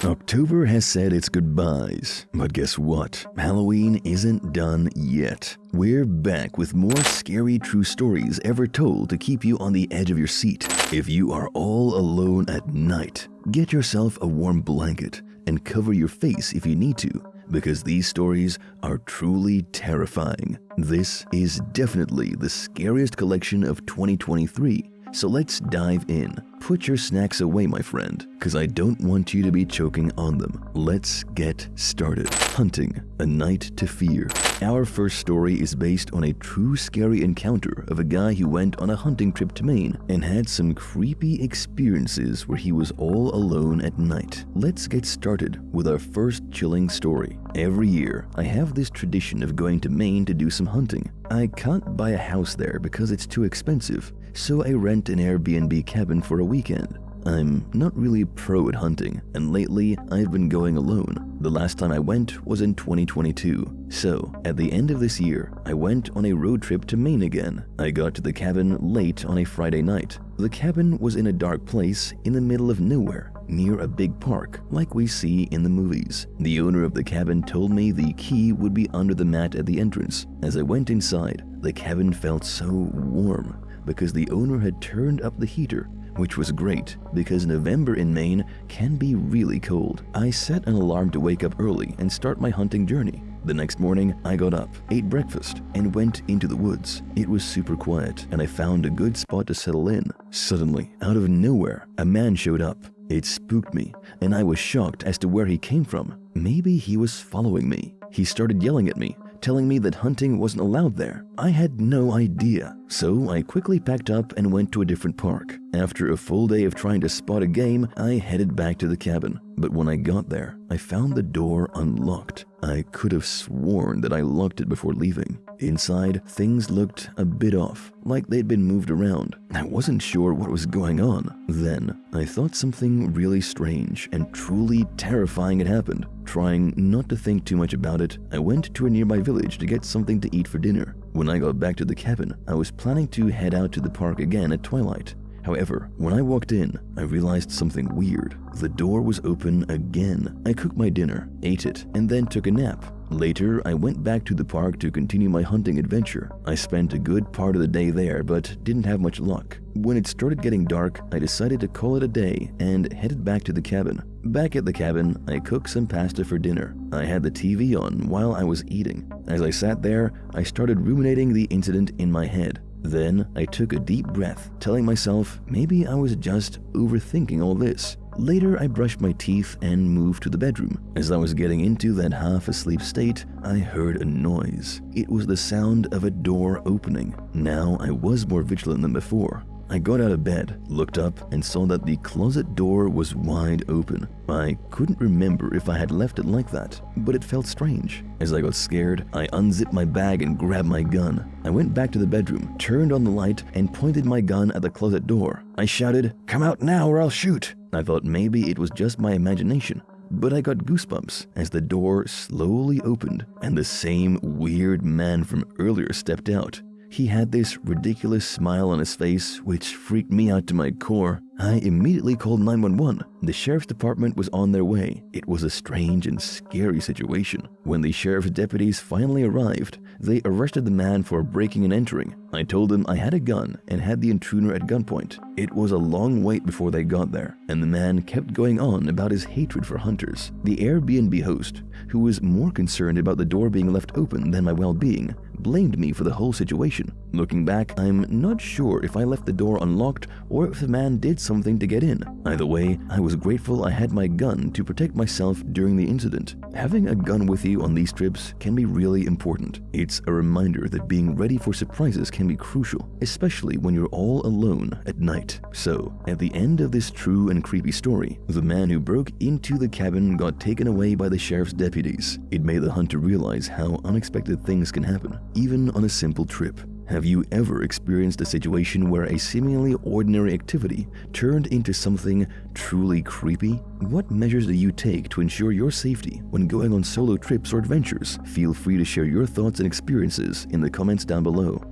October has said its goodbyes, but guess what? Halloween isn't done yet. We're back with more scary true stories ever told to keep you on the edge of your seat. If you are all alone at night, get yourself a warm blanket and cover your face if you need to, because these stories are truly terrifying. This is definitely the scariest collection of 2023. So let's dive in. Put your snacks away, my friend, because I don't want you to be choking on them. Let's get started. Hunting, a night to fear. Our first story is based on a true scary encounter of a guy who went on a hunting trip to Maine and had some creepy experiences where he was all alone at night. Let's get started with our first chilling story. Every year, I have this tradition of going to Maine to do some hunting. I can't buy a house there because it's too expensive, so I rent an Airbnb cabin for a weekend. I'm not really pro at hunting, and lately I've been going alone. The last time I went was in 2022. So, at the end of this year, I went on a road trip to Maine again. I got to the cabin late on a Friday night. The cabin was in a dark place in the middle of nowhere, near a big park, like we see in the movies. The owner of the cabin told me the key would be under the mat at the entrance. As I went inside, the cabin felt so warm because the owner had turned up the heater, which was great because November in Maine can be really cold. I set an alarm to wake up early and start my hunting journey. The next morning, I got up, ate breakfast, and went into the woods. It was super quiet, and I found a good spot to settle in. Suddenly, out of nowhere, a man showed up. It spooked me, and I was shocked as to where he came from. Maybe he was following me. He started yelling at me, telling me that hunting wasn't allowed there. I had no idea, so I quickly packed up and went to a different park. After a full day of trying to spot a game, I headed back to the cabin. But when I got there, I found the door unlocked. I could have sworn that I locked it before leaving. Inside, things looked a bit off, like they'd been moved around. I wasn't sure what was going on. Then, I thought something really strange and truly terrifying had happened. Trying not to think too much about it, I went to a nearby village to get something to eat for dinner. When I got back to the cabin, I was planning to head out to the park again at twilight. However, when I walked in, I realized something weird. The door was open again. I cooked my dinner, ate it, and then took a nap. Later, I went back to the park to continue my hunting adventure. I spent a good part of the day there, but didn't have much luck. When it started getting dark, I decided to call it a day and headed back to the cabin. Back at the cabin, I cooked some pasta for dinner. I had the TV on while I was eating. As I sat there, I started ruminating the incident in my head. Then I took a deep breath, telling myself maybe I was just overthinking all this. Later, I brushed my teeth and moved to the bedroom. As I was getting into that half-asleep state, I heard a noise. It was the sound of a door opening. Now I was more vigilant than before. I got out of bed, looked up, and saw that the closet door was wide open. I couldn't remember if I had left it like that, but it felt strange. As I got scared, I unzipped my bag and grabbed my gun. I went back to the bedroom, turned on the light, and pointed my gun at the closet door. I shouted, "Come out now or I'll shoot!" I thought maybe it was just my imagination, but I got goosebumps as the door slowly opened and the same weird man from earlier stepped out. He had this ridiculous smile on his face, which freaked me out to my core. I immediately called 911. The sheriff's department was on their way. It was a strange and scary situation. When the sheriff's deputies finally arrived, they arrested the man for breaking and entering. I told them I had a gun and had the intruder at gunpoint. It was a long wait before they got there, and the man kept going on about his hatred for hunters. The Airbnb host, who was more concerned about the door being left open than my well-being, blamed me for the whole situation. Looking back, I'm not sure if I left the door unlocked or if the man did something to get in. Either way, I was grateful I had my gun to protect myself during the incident. Having a gun with you on these trips can be really important. It's a reminder that being ready for surprises can be crucial, especially when you're all alone at night. So, at the end of this true and creepy story, the man who broke into the cabin got taken away by the sheriff's deputies. It made the hunter realize how unexpected things can happen, even on a simple trip. Have you ever experienced a situation where a seemingly ordinary activity turned into something truly creepy? What measures do you take to ensure your safety when going on solo trips or adventures? Feel free to share your thoughts and experiences in the comments down below.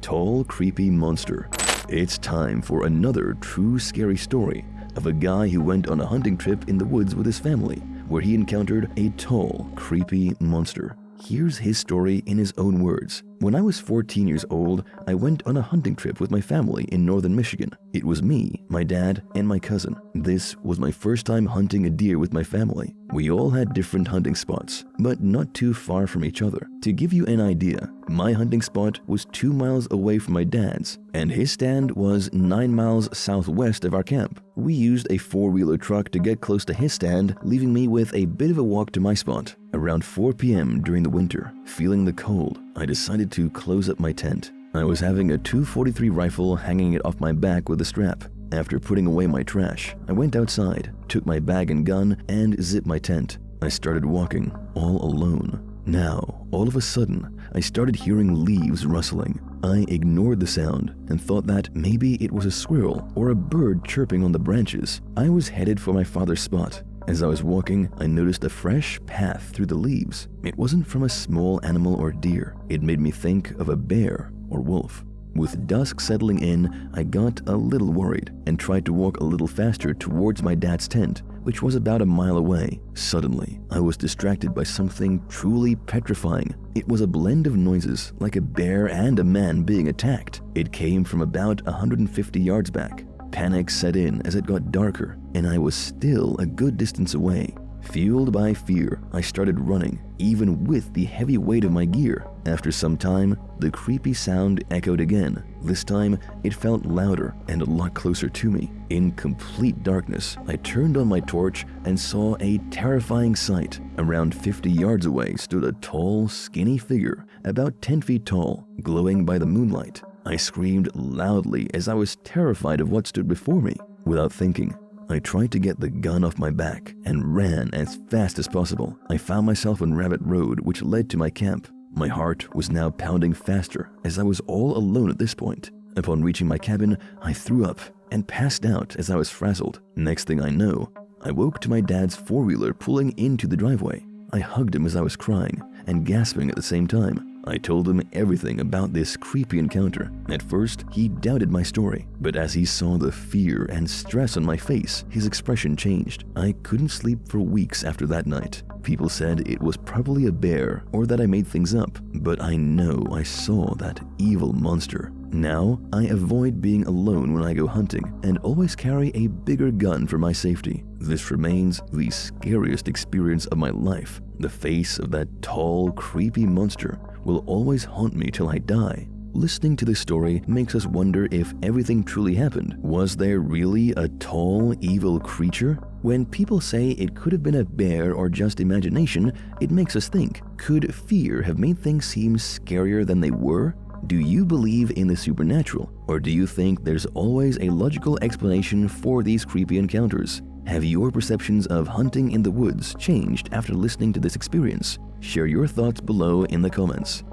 tall, creepy monster. It's time for another true scary story of a guy who went on a hunting trip in the woods with his family, where he encountered a tall, creepy monster. Here's his story in his own words. When I was 14 years old, I went on a hunting trip with my family in northern Michigan. It was me, my dad, and my cousin. This was my first time hunting a deer with my family. We all had different hunting spots, but not too far from each other. To give you an idea, my hunting spot was 2 miles away from my dad's, and his stand was 9 miles southwest of our camp. We used a four-wheeler truck to get close to his stand, leaving me with a bit of a walk to my spot. Around 4 p.m. during the winter, feeling the cold, I decided to close up my tent. I was having a .243 rifle hanging it off my back with a strap. After putting away my trash, I went outside, took my bag and gun, and zipped my tent. I started walking, all alone. Now, all of a sudden, I started hearing leaves rustling. I ignored the sound and thought that maybe it was a squirrel or a bird chirping on the branches. I was headed for my father's spot. As I was walking, I noticed a fresh path through the leaves. It wasn't from a small animal or deer. It made me think of a bear or wolf. With dusk settling in, I got a little worried and tried to walk a little faster towards my dad's tent, which was about a mile away. Suddenly, I was distracted by something truly petrifying. It was a blend of noises, like a bear and a man being attacked. It came from about 150 yards back. Panic set in as it got darker, and I was still a good distance away. Fueled by fear, I started running, even with the heavy weight of my gear. After some time, the creepy sound echoed again. This time, it felt louder and a lot closer to me. In complete darkness, I turned on my torch and saw a terrifying sight. Around 50 yards away stood a tall, skinny figure, about 10 feet tall, glowing by the moonlight. I screamed loudly as I was terrified of what stood before me. Without thinking, I tried to get the gun off my back and ran as fast as possible. I found myself on Rabbit Road, which led to my camp. My heart was now pounding faster as I was all alone at this point. Upon reaching my cabin, I threw up and passed out as I was frazzled. Next thing I know, I woke to my dad's four-wheeler pulling into the driveway. I hugged him as I was crying and gasping at the same time. I told him everything about this creepy encounter. At first, he doubted my story, but as he saw the fear and stress on my face, his expression changed. I couldn't sleep for weeks after that night. People said it was probably a bear or that I made things up, but I know I saw that evil monster. Now, I avoid being alone when I go hunting and always carry a bigger gun for my safety. This remains the scariest experience of my life. The face of that tall, creepy monster will always haunt me till I die. Listening to this story makes us wonder if everything truly happened. Was there really a tall, evil creature? When people say it could have been a bear or just imagination, it makes us think, could fear have made things seem scarier than they were? Do you believe in the supernatural, or do you think there's always a logical explanation for these creepy encounters? Have your perceptions of hunting in the woods changed after listening to this experience? Share your thoughts below in the comments.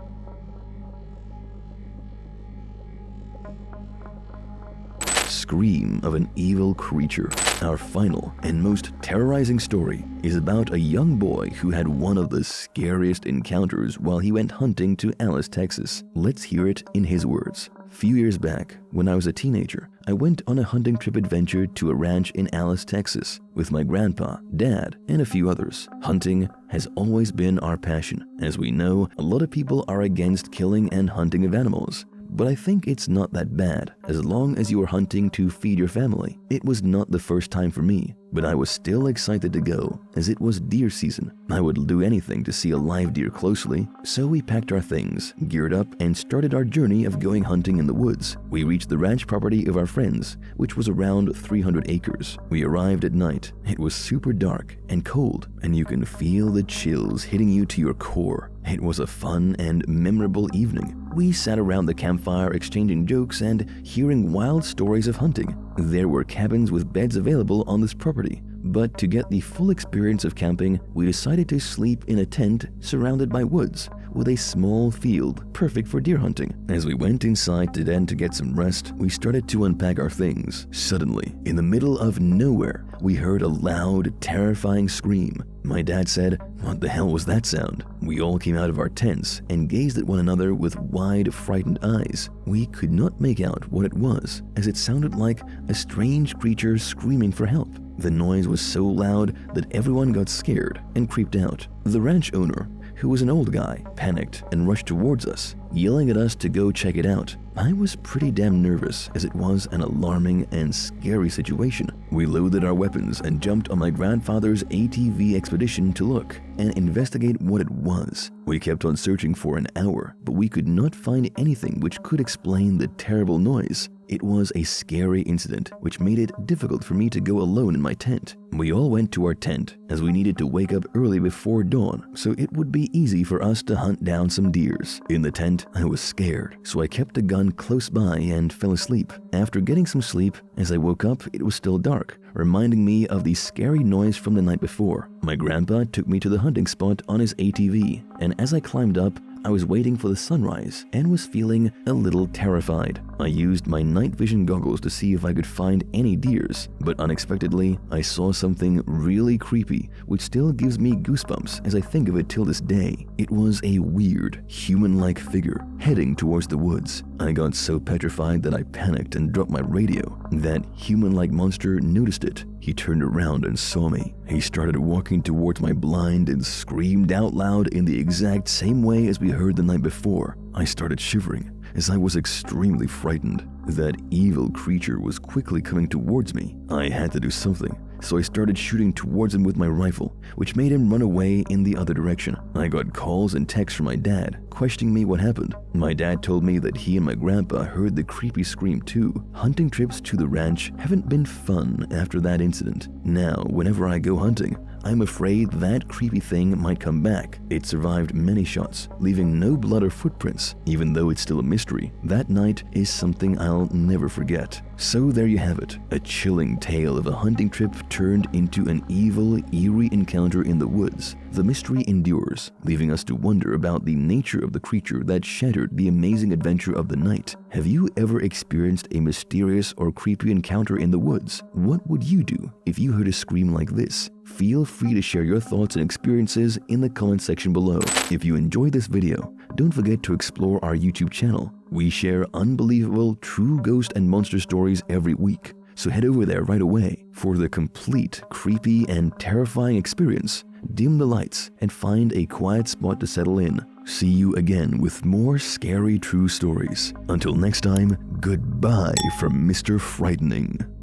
Scream of an evil creature. Our final and most terrorizing story is about a young boy who had one of the scariest encounters while he went hunting to Alice, Texas. Let's hear it in his words. Few years back, when I was a teenager, I went on a hunting trip adventure to a ranch in Alice, Texas, with my grandpa, dad, and a few others. Hunting has always been our passion. As we know, a lot of people are against killing and hunting of animals. But I think it's not that bad, as long as you are hunting to feed your family. It was not the first time for me, but I was still excited to go, as it was deer season. I would do anything to see a live deer closely, so we packed our things, geared up, and started our journey of going hunting in the woods. We reached the ranch property of our friends, which was around 300 acres. We arrived at night. It was super dark and cold, and you can feel the chills hitting you to your core. It was a fun and memorable evening. We sat around the campfire exchanging jokes and hearing wild stories of hunting. There were cabins with beds available on this property, but to get the full experience of camping, we decided to sleep in a tent surrounded by woods, with a small field perfect for deer hunting. As we went inside the den to get some rest, we started to unpack our things. Suddenly, in the middle of nowhere, we heard a loud, terrifying scream. My dad said, "What the hell was that sound?" We all came out of our tents and gazed at one another with wide, frightened eyes. We could not make out what it was, as it sounded like a strange creature screaming for help. The noise was so loud that everyone got scared and creeped out. The ranch owner, who was an old guy, panicked and rushed towards us, yelling at us to go check it out. I was pretty damn nervous, as it was an alarming and scary situation. We loaded our weapons and jumped on my grandfather's ATV expedition to look and investigate what it was. We kept on searching for an hour, but we could not find anything which could explain the terrible noise. It was a scary incident, which made it difficult for me to go alone in my tent. We all went to our tent, as we needed to wake up early before dawn, so it would be easy for us to hunt down some deers. In the tent, I was scared, so I kept the gun close by and fell asleep. After getting some sleep, as I woke up, it was still dark, reminding me of the scary noise from the night before. My grandpa took me to the hunting spot on his ATV, and as I climbed up, I was waiting for the sunrise and was feeling a little terrified. I used my night vision goggles to see if I could find any deers, but unexpectedly, I saw something really creepy, which still gives me goosebumps as I think of it till this day. It was a weird, human-like figure heading towards the woods. I got so petrified that I panicked and dropped my radio. That human-like monster noticed it. He turned around and saw me. He started walking towards my blind and screamed out loud in the exact same way as we heard the night before. I started shivering as I was extremely frightened. That evil creature was quickly coming towards me. I had to do something, so I started shooting towards him with my rifle, which made him run away in the other direction. I got calls and texts from my dad, questioning me what happened. My dad told me that he and my grandpa heard the creepy scream too. Hunting trips to the ranch haven't been fun after that incident. Now, whenever I go hunting, I'm afraid that creepy thing might come back. It survived many shots, leaving no blood or footprints. Even though it's still a mystery, that night is something I'll never forget. So there you have it, a chilling tale of a hunting trip turned into an evil, eerie encounter in the woods. The mystery endures, leaving us to wonder about the nature of the creature that shattered the amazing adventure of the night. Have you ever experienced a mysterious or creepy encounter in the woods? What would you do if you heard a scream like this? Feel free to share your thoughts and experiences in the comment section below. If you enjoyed this video, don't forget to explore our YouTube channel. We share unbelievable true ghost and monster stories every week. So head over there right away for the complete, creepy, and terrifying experience. Dim the lights and find a quiet spot to settle in. See you again with more scary true stories. Until next time, goodbye from Mr. Frightening.